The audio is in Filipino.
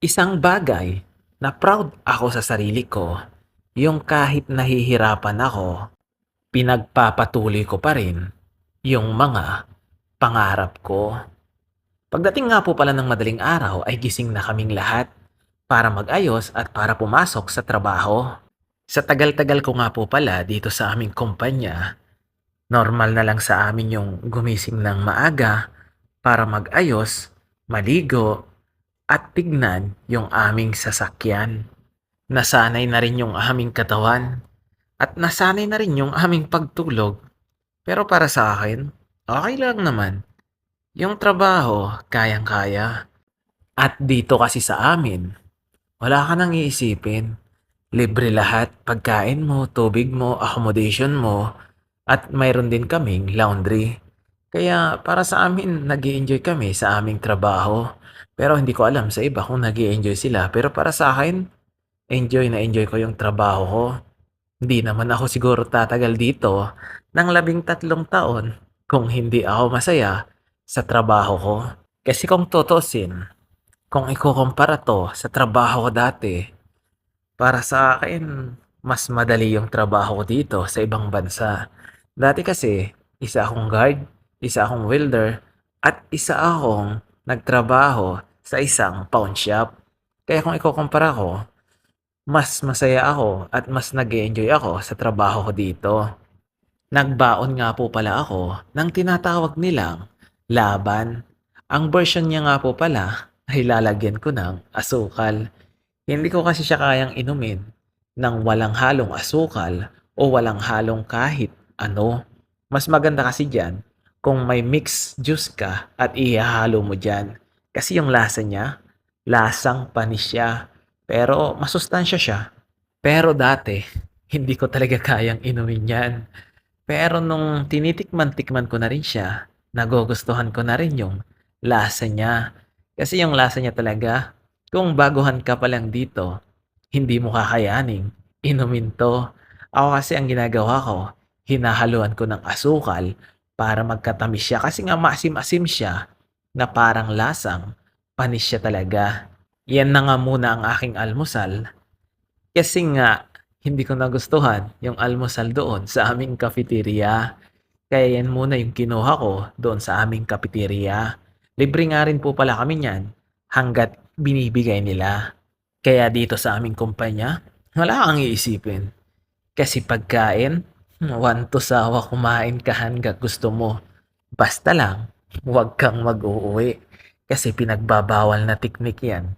Isang bagay na proud ako sa sarili ko, yung kahit nahihirapan ako, pinagpapatuloy ko pa rin yung mga pangarap ko. Pagdating nga po pala ng madaling araw ay gising na kaming lahat para mag-ayos at para pumasok sa trabaho. Sa tagal-tagal ko nga po pala dito sa aming kumpanya, normal na lang sa amin yung gumising ng maaga para mag-ayos, maligo, at tignan yung aming sasakyan. Nasanay na rin yung aming katawan at nasanay na rin yung aming pagtulog. Pero para sa akin, okay lang naman. Yung trabaho, kayang-kaya. At dito kasi sa amin, wala ka nang iisipin. Libre lahat, pagkain mo, tubig mo, accommodation mo, at mayroon din kaming laundry. Kaya para sa amin, nag enjoy kami sa aming trabaho. Pero hindi ko alam sa iba kung nag enjoy sila. Pero para sa akin, enjoy na enjoy ko yung trabaho ko. Hindi naman ako siguro tatagal dito ng 13 taon kung hindi ako masaya sa trabaho ko. Kasi kung tutuusin, kung ikukumpara to sa trabaho ko dati, para sa akin, mas madali yung trabaho ko dito sa ibang bansa. Dati kasi, isa akong guard, isa akong welder, at isa akong nagtrabaho sa isang pawn shop. Kaya kung ikukumpara ko, mas masaya ako at mas nag-e-enjoy ako sa trabaho ko dito. Nagbaon nga po pala ako ng tinatawag nilang laban. Ang version niya nga po pala ay lalagyan ko ng asukal. Hindi ko kasi siya kayang inumin ng walang halong asukal o walang halong kahit ano. Mas maganda kasi diyan kung may mixed juice ka at ihahalo mo diyan. Kasi yung lasa niya, lasang panis siya. Pero masustansya siya. Pero dati, hindi ko talaga kayang inumin yan. Pero nung tinitikman-tikman ko na rin siya, nagugustuhan ko na rin yung lasa niya. Kasi yung lasa niya talaga, kung baguhan ka pa lang dito, hindi mo kakayaning inumin 'to. Ako kasi ang ginagawa ko, hinahaluan ko ng asukal para magkatamis siya kasi nga maasim-asim siya na parang lasang panis siya talaga. Yan na nga muna ang aking almusal kasi nga hindi ko nagustuhan yung almusal doon sa aming cafeteria. Kaya yan muna yung kinuha ko doon sa aming cafeteria. Libre nga rin po pala kami niyan hangga't binibigay nila. Kaya dito sa aming kumpanya, wala kang iisipin. Kasi pagkain, one to sawa kumain ka hanggang gusto mo. Basta lang, huwag kang mag-uuwi. Kasi pinagbabawal na tiknik yan.